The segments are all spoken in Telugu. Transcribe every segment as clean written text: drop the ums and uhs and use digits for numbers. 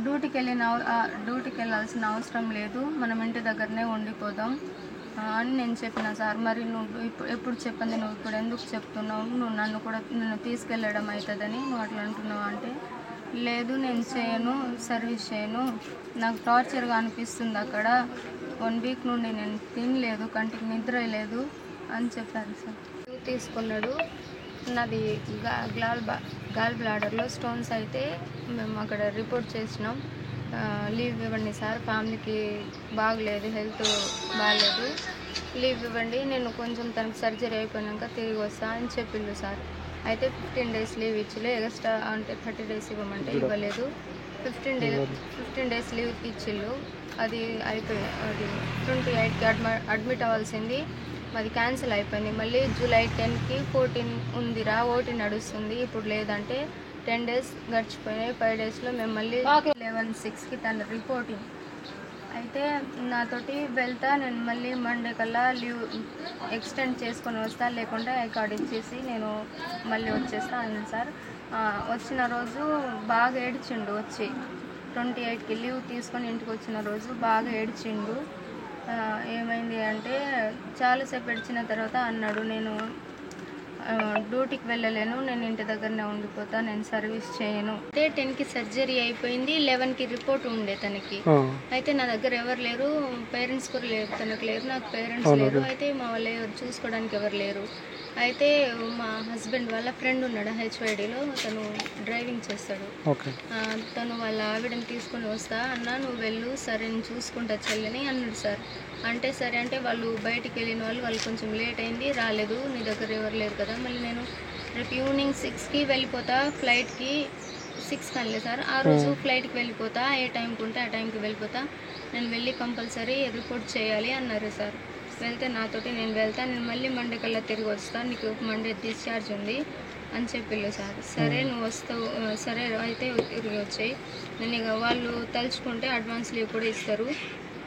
డ్యూటీకి వెళ్ళాల్సిన అవసరం లేదు, మనం ఇంటి దగ్గరనే ఉండిపోదాం అని నేను చెప్పిన సార్. మరి నువ్వు ఎప్పుడు చెప్పింది, నువ్వు ఇప్పుడు ఎందుకు చెప్తున్నావు, నువ్వు నన్ను తీసుకెళ్ళడం అవుతుందని నువ్వు అట్లా అంటున్నావు అంటే, లేదు నేను చేయను, సర్వీస్ చేయను, నాకు టార్చర్గా అనిపిస్తుంది అక్కడ, 1 వీక్ నుండి నేను తినలేదు, కంటికి నిద్ర లేదు అని చెప్పారు సార్. తీసుకున్నాడు. నాది గాల్ బ్లాడర్లో స్టోన్స్ అయితే మేము అక్కడ రిపోర్ట్ చేసినాం. లీవ్ ఇవ్వండి సార్, ఫ్యామిలీకి బాగలేదు, హెల్త్ బాగలేదు, లీవ్ ఇవ్వండి, నేను కొంచెం తనకు సర్జరీ అయిపోయాక తిరిగి వస్తా అని చెప్పిండు సార్. అయితే 15 days లీవ్ ఇచ్చిలే, ఎక్స్ట్రా అంటే 30 days ఇవ్వమంటే ఇవ్వలేదు. 15 days లీవ్ ఇచ్చిళ్ళు, అది అయిపోయి అది 28కి అడ్మిట్ అవ్వాల్సింది, అది క్యాన్సిల్ అయిపోయింది. మళ్ళీ July 10కి 14 ఉందిరా, ఓటీ నడుస్తుంది, ఇప్పుడు లేదంటే 10 days గడిచిపోయినాయి. 5 daysలో మేము మళ్ళీ 11/6కి తన రిపోర్టింగ్ అయితే నాతోటి వెళ్తా, నేను మళ్ళీ మండే కల్లా లీవ్ ఎక్స్టెండ్ చేసుకొని వస్తా, లేకుంటే ఐ కార్డ్ ఇచ్చేసి నేను మళ్ళీ వచ్చేస్తా అన్నాను సార్. వచ్చిన రోజు బాగా ఏడ్చిండు, వచ్చి 28కి లీవ్ తీసుకొని ఇంటికి వచ్చిన రోజు బాగా ఏడ్చిండు. ఏమైంది అంటే చాలాసేపు ఏడ్చిన తర్వాత అన్నాడు, నేను డ్యూటీకి వెళ్ళలేను, నేను ఇంటి దగ్గరనే ఉండిపోతా, నేను సర్వీస్ చేయను అంటే. 10కి సర్జరీ అయిపోయింది, 11కి రిపోర్ట్ ఉండే తనకి. అయితే నా దగ్గర ఎవరు లేరు, పేరెంట్స్ కూడా లేరు, తనకు లేరు, నాకు పేరెంట్స్ లేరు, అయితే మా వాళ్ళు ఎవరు చూసుకోవడానికి ఎవరు లేరు. అయితే మా హస్బెండ్ వాళ్ళ ఫ్రెండ్ ఉన్నాడు HYDలో, తను డ్రైవింగ్ చేస్తాడు. తను వాళ్ళ ఆవిడని తీసుకొని వస్తా అన్నా, నువ్వు వెళ్ళు, సరే నేను చూసుకుంటా చెల్లిని అన్నాడు సార్. అంటే సరే అంటే వాళ్ళు బయటికి వెళ్ళిన వాళ్ళు కొంచెం లేట్ అయింది, రాలేదు, నీ దగ్గర ఎవరు లేరు కదా, మళ్ళీ నేను రేపు ఈవినింగ్ 6కి వెళ్ళిపోతా, ఫ్లైట్కి 6 అనలేదు సార్, ఆ రోజు ఫ్లైట్కి వెళ్ళిపోతా, ఏ టైంకి ఉంటే ఆ టైంకి వెళ్ళిపోతా, నేను వెళ్ళి కంపల్సరీ రిపోర్ట్ చేయాలి అన్నారు సార్. వెళ్తే నాతోటి నేను వెళ్తా, నేను మళ్ళీ మండే కల్లా తిరిగి వస్తాను, నీకు మండే డిశ్చార్జ్ ఉంది అని చెప్పిళ్ళు సార్. సరే నువ్వు వస్తావు, సరే అయితే తిరిగి వచ్చాయి, నేను ఇక వాళ్ళు తలుచుకుంటే అడ్వాన్స్ లీవ్ కూడా ఇస్తారు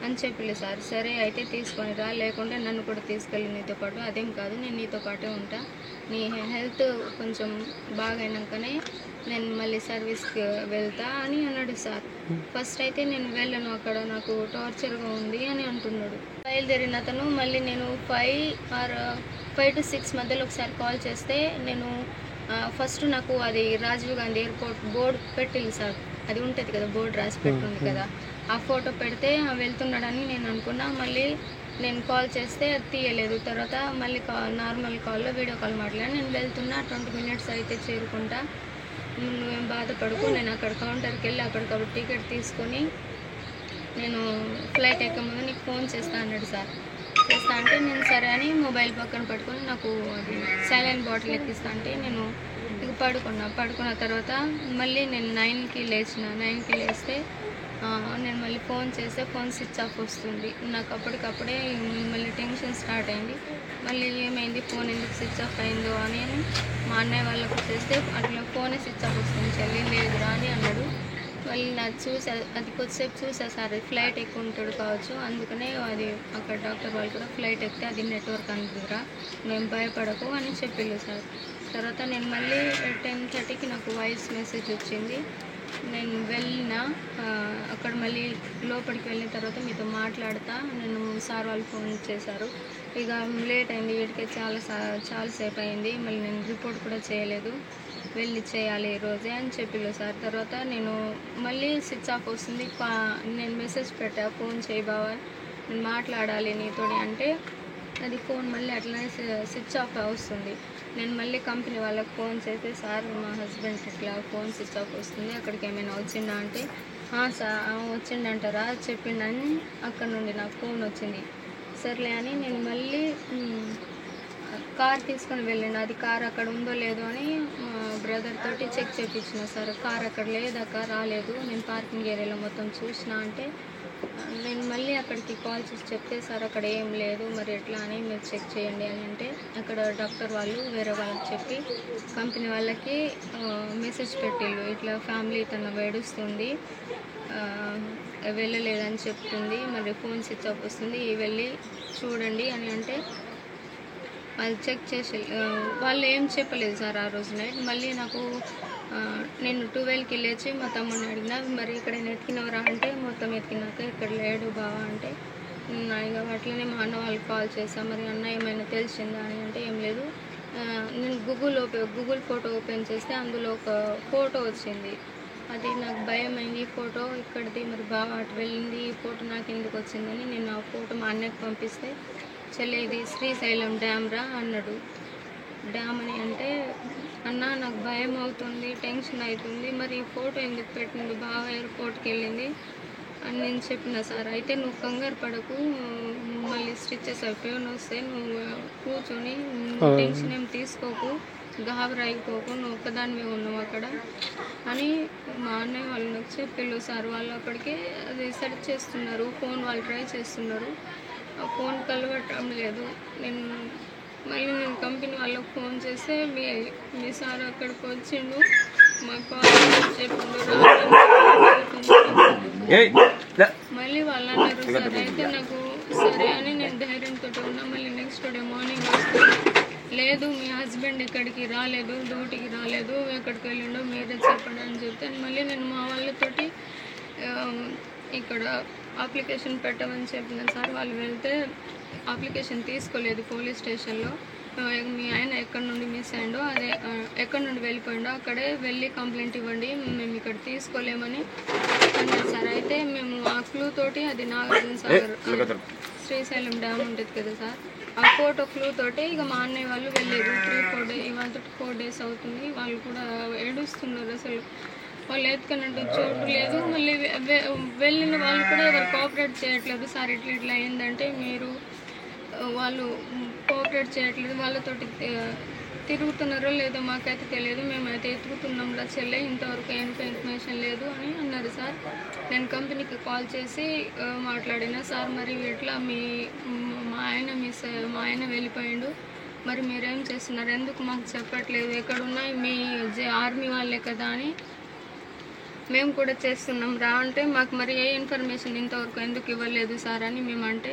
అని చెప్పిళ్ళు సార్. సరే అయితే తీసుకొని రా, లేకుంటే నన్ను కూడా తీసుకెళ్ళి నీతో పాటు, అదేం కాదు నేను నీతో పాటే ఉంటా, నీ హెల్త్ కొంచెం బాగైనాకనే నేను మళ్ళీ సర్వీస్కి వెళ్తా అని అన్నాడు సార్. ఫస్ట్ అయితే నేను వెళ్ళను, అక్కడ నాకు టార్చర్గా ఉంది అని అంటున్నాడు. బయలుదేరిన అతను మళ్ళీ నేను 5 to 6 మధ్యలో ఒకసారి కాల్ చేస్తే, నేను ఫస్ట్ నాకు అది రాజీవ్ గాంధీ ఎయిర్పోర్ట్ బోర్డు పెట్టింది సార్, అది ఉంటుంది కదా, బోర్డు రాసి పెట్టుంది కదా, ఆ ఫోటో పెడితే వెళ్తున్నాడని నేను అనుకున్నా. మళ్ళీ నేను కాల్ చేస్తే అది తీయలేదు. తర్వాత మళ్ళీ నార్మల్ కాల్లో వీడియో కాల్ మాట్లాడి, నేను వెళ్తున్నా, 20 minutes అయితే చేరుకుంటా, నువ్వేం బాధపడుకో, నేను అక్కడ కౌంటర్కి వెళ్ళి అక్కడికప్పుడు టికెట్ తీసుకొని నేను ఫ్లైట్ ఎక్కముందు నీకు ఫోన్ చేస్తా అన్నాడు సార్. చేస్తా అంటే నేను సరే అని మొబైల్ పక్కన పట్టుకొని, నాకు అది సైలెంట్ బాటిల్ ఎక్కిస్తా అంటే నేను ఇక పడుకున్న తర్వాత మళ్ళీ నేను 9కి లేస్తే నేను మళ్ళీ ఫోన్ చేస్తే ఫోన్ స్విచ్ ఆఫ్ వస్తుంది. నాకు అప్పటికప్పుడే మళ్ళీ టెన్షన్ స్టార్ట్ అయింది. మళ్ళీ ఏమైంది, ఫోన్ ఎందుకు స్విచ్ ఆఫ్ అయిందో అని మా అన్నయ్య వాళ్ళకు చేస్తే, అట్లా ఫోనే స్విచ్ ఆఫ్ వస్తుంది చెల్లి, లేదురా అని అన్నాడు. మళ్ళీ నాకు అది కొద్దిసేపు చూసా సార్, ఫ్లైట్ ఎక్కువ ఉంటాడు కావచ్చు, అందుకనే అది అక్కడ డాక్టర్ వాళ్ళు కూడా ఫ్లైట్ ఎక్కితే అది నెట్వర్క్ అందుకురా, మేము భయపడకు అని చెప్పిళ్ళు సార్. తర్వాత నేను మళ్ళీ 10:30కి నాకు వాయిస్ మెసేజ్ వచ్చింది. నేను వెళ్ళిన అక్కడ మళ్ళీ లోపలికి వెళ్ళిన తర్వాత మీతో మాట్లాడతా, నేను సార్ వాళ్ళు ఫోన్ చేశారు, ఇక లేట్ అయింది, వీటికే చాలాసేపు అయింది, మళ్ళీ నేను రిపోర్ట్ కూడా చేయలేదు, వెళ్ళి చేయాలి ఈరోజే అని చెప్పిళ్ళు సార్. తర్వాత నేను మళ్ళీ స్విచ్ ఆఫ్ వస్తుంది, నేను మెసేజ్ పెట్టా, ఫోన్ చేయి బావా, నేను మాట్లాడాలి నీతోని అంటే, అది ఫోన్ మళ్ళీ అట్లనే స్విచ్ ఆఫ్ వస్తుంది. నేను మళ్ళీ కంపెనీ వాళ్ళకి ఫోన్ చేస్తే, సార్ మా హస్బెండ్కి ఇట్లా ఫోన్ స్విచ్ ఆఫ్ వస్తుంది, అక్కడికి ఏమైనా వచ్చిందా అంటే, సార్ వచ్చిండంటారా చెప్పిండని అక్కడ నుండి నాకు ఫోన్ వచ్చింది. సర్లే అని నేను మళ్ళీ కార్ తీసుకొని వెళ్ళండి, అది కార్ అక్కడ ఉందో లేదో అని మా బ్రదర్ తోటి చెక్ చేయించిన సార్. కార్ అక్కడ లేదక్క, రాలేదు, నేను పార్కింగ్ ఏరియాలో మొత్తం చూసిన అంటే, నేను మళ్ళీ అక్కడికి కాల్ చేసి చెప్తే, సార్ అక్కడ ఏం లేదు, మరి ఎట్లా అని మీరు చెక్ చేయండి అని అంటే, అక్కడ డాక్టర్ వాళ్ళు వేరే వాళ్ళకి చెప్పి కంపెనీ వాళ్ళకి మెసేజ్ పెట్టిళ్ళు, ఇట్లా ఫ్యామిలీ తన ఏడుస్తుంది, వెళ్ళలేదని చెప్తుంది, మరి ఫోన్ స్విచ్ ఆఫ్ వస్తుంది, వెళ్ళి చూడండి అని అంటే, వాళ్ళు చెక్ చేసి వాళ్ళు ఏం చెప్పలేదు సార్ ఆ రోజు నైట్. మళ్ళీ నాకు నేను 12కి లేచి మా తమ్ముడిని అడిగినా, మరి ఎక్కడైనా ఎతికినవరా అంటే, మొత్తం ఎతికినాక ఇక్కడ లేడు బావా అంటే, ఇక అట్లనే మా అన్న వాళ్ళకి కాల్ చేశాను, మరి అన్న ఏమైనా తెలిసిందా అని అంటే ఏం లేదు. నేను గూగుల్ ఫోటో ఓపెన్ చేస్తే అందులో ఒక ఫోటో వచ్చింది. అది నాకు భయమైంది, ఈ ఫోటో ఇక్కడిది, మరి బాగా అటు వెళ్ళింది, ఈ ఫోటో నాకు ఎందుకు వచ్చిందని నేను ఆ ఫోటో మా అన్నకి పంపిస్తే, చెల్లి ఇది శ్రీశైలం డ్యామ్ రా అన్నాడు. డ్యామ్ అని అంటే, అన్న నాకు భయం అవుతుంది, టెన్షన్ అవుతుంది, మరి ఈ ఫోటో ఎందుకు పెట్టింది, బాగా ఎయిర్పోర్ట్కి వెళ్ళింది అని నేను చెప్పిన సార్. అయితే నువ్వు కంగారు పడకు, మళ్ళీ స్టిచెస్ అయిపోయి వస్తే నువ్వు కూర్చొని టెన్షన్ ఏం తీసుకోకు, గాబరైపోకు, నువ్వు ఒక్కదానివే ఉన్నావు అక్కడ అని మా అన్నయ్య వాళ్ళు నాకు చెప్పిళ్ళు సార్. వాళ్ళు అప్పటికే అది సెర్చ్ చేస్తున్నారు, ఫోన్ వాళ్ళు ట్రై చేస్తున్నారు, ఆ ఫోన్ కలవటం లేదు. మళ్ళీ నేను కంపెనీ వాళ్ళకి ఫోన్ చేస్తే మీ సార్ అక్కడికి వచ్చిండు, మా కాలేజ్ చెప్పిండు మళ్ళీ వాళ్ళు అన్నారు సార్. అయితే నాకు సరే అని నేను ధైర్యంతో ఉన్నా. మళ్ళీ నెక్స్ట్ డే మార్నింగ్ వస్తే లేదు మీ హస్బెండ్ ఎక్కడికి రాలేదు, డ్యూటీకి రాలేదు, ఎక్కడికి వెళ్ళిండో మీరే చెప్పండి అని చెప్తే, మళ్ళీ నేను మా వాళ్ళతోటి ఇక్కడ అప్లికేషన్ పెట్టమని చెప్పిన సార్. వాళ్ళు వెళ్తే అప్లికేషన్ తీసుకోలేదు పోలీస్ స్టేషన్లో. మీ ఆయన ఎక్కడి నుండి మిస్ అయ్యిండో, అదే ఎక్కడి నుండి వెళ్ళిపోయిండో అక్కడే వెళ్ళి కంప్లైంట్ ఇవ్వండి, మేము ఇక్కడ తీసుకోలేమని అన్నారు సార్. అయితే మేము ఆ క్లూ తోటి, అది నాగార్జున సాగర్ శ్రీశైలం డ్యామ్ ఉంటుంది కదా సార్, ఆ ఫోటో క్లూ తోటి ఇక మా అన్నయ్య వాళ్ళు వెళ్ళారు. 3-4 days, ఇవాళ 4 days అవుతుంది. వాళ్ళు కూడా ఏడుస్తున్నారు, అసలు వాళ్ళు ఎత్తుకున్నట్టు చోటు లేదు. మళ్ళీ వెళ్ళిన వాళ్ళు కూడా ఎవరు కోఆపరేట్ చేయట్లేదు సార్. ఇట్లా ఏంటంటే మీరు వాళ్ళు కోఆపరేట్ చేయట్లేదు, వాళ్ళతోటి తిరుగుతున్నారో లేదో మాకైతే తెలియదు, మేమైతే ఎత్తుకుతున్నాంలా చెల్లె, ఇంతవరకు ఇన్ఫర్మేషన్ లేదు అని అన్నారు సార్. నేను కంపెనీకి కాల్ చేసి మాట్లాడినా సార్, మరి ఇట్లా మా ఆయన వెళ్ళిపోయిండు, మరి మీరేం చేస్తున్నారు, ఎందుకు మాకు చెప్పట్లేదు, ఎక్కడున్నాయి మీ ఆర్మీ వాళ్ళే కదా అని మేము కూడా చేస్తున్నాం రా అంటే, మాకు మరి ఏ ఇన్ఫర్మేషన్ ఇంతవరకు ఎందుకు ఇవ్వలేదు సార్ అని మేమంటే,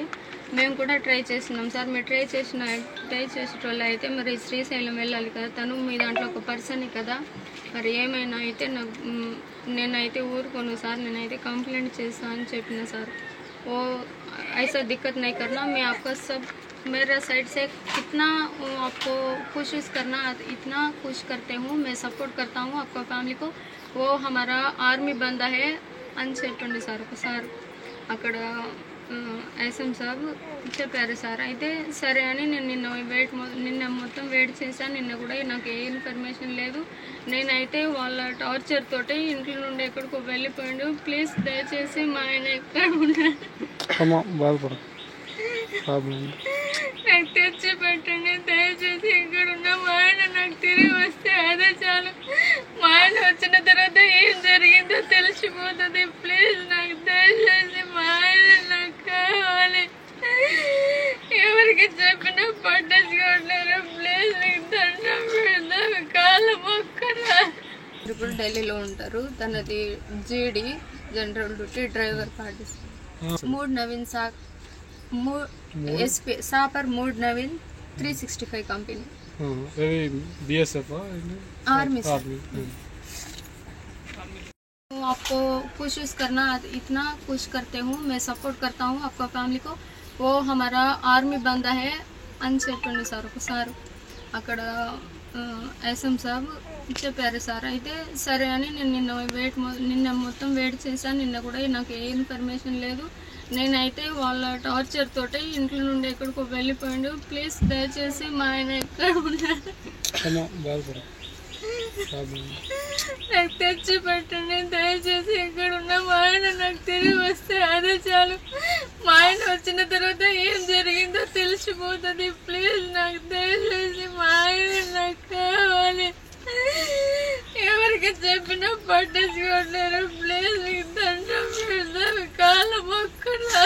మేము కూడా ట్రై చేస్తున్నాం సార్. మీరు ట్రై చేసేటోళ్ళు అయితే మరి శ్రీశైలం వెళ్ళాలి కదా, తను మీ దాంట్లో ఒక పర్సన్ కదా, మరి ఏమైనా అయితే నేనైతే ఊరుకోను సార్, నేనైతే కంప్లైంట్ చేస్తాను అని చెప్పిన సార్. ఓ ऐसा दिक्कत नहीं करना, मैं आपका सब मेरा साइड से कितना आपको कोशिश करना, इतना खुश करते हूँ, मैं सपोर्ट करता हूँ आपका फैमिली को, वो हमारा आर्मी बंदा है అని చెప్పండి సార్ ఒకసారి. అక్కడ ఎస్ఎం సాబ్ చెప్పారు సార్. అయితే సరే అని నేను నిన్న మొత్తం వెయిట్ చేశాను. నిన్న కూడా నాకు ఏ ఇన్ఫర్మేషన్ లేదు. నేనైతే వాళ్ళ టార్చర్ తోటి ఇంట్లో నుండి ఎక్కడికో వెళ్ళిపోయాడు. ప్లీజ్ దయచేసి మా ఆయన ఎక్కడ ఉన్నాడు నాకు తెచ్చి పెట్టండి, దయచేసి ఇక్కడ ఉన్న మా ఆయన నాకు తిరిగి వస్తే అదే చాలు. మా ఆయన వచ్చిన తర్వాత ఏం జరిగిందో తెలిసిపోతుంది. ప్లీజ్ నాకు దయచేసి మా ఆయన నాకు కావాలి. ఎవరికి చెప్పినా పట్టించుకోవట్లేరు. ప్లీజ్ నీకు దండం పెడతాను, కాళ్ళ మొక్కరా. ఇప్పుడు ఢిల్లీలో ఉంటారు. తనది GD general duty, driver participate. మూడ్ నవీన్ సాక్ एसपी सापर मूड नवीन 365 कंपनी बीएसएफ आर्मी आपको कोशिश करना, इतना खुश करते हूँ, मैं सपोर्ट करता हूँ आपका फैमिली को, वो हमारा आर्मी बंदा है అని చెప్పండి సార్ ఒకసారి. అక్కడ ఎస్ఎం సాబ్ చెప్పారు సార్. అయితే సరే అని నేను నిన్న మొత్తం వెయిట్ చేశాను. నిన్న కూడా నాకు ఏ ఇన్ఫర్మేషన్ లేదు. నేనైతే వాళ్ళ టార్చర్ తోటి ఇంట్లో నుండి ఎక్కడికో వెళ్ళిపోయాడు. ప్లీజ్ దయచేసి మా ఆయన ఎక్కడ ఉన్నాడు నాకు తెచ్చి పెట్టండి, దయచేసి ఎక్కడ ఉన్నా మా ఆయన నాకు తిరిగి వస్తే అదే చాలు. మా ఆయన వచ్చిన తర్వాత ఏం జరిగిందో తెలిసిపోతుంది. ప్లీజ్ నాకు దయచేసి మా ఆయన నాకు కావాలి. ఎవరికి చెప్పినా పట్టించుకోవట్లేరు. ప్లీజ్ నీకు దండం పెడతాను, కాళ్ళ మొక్కరా.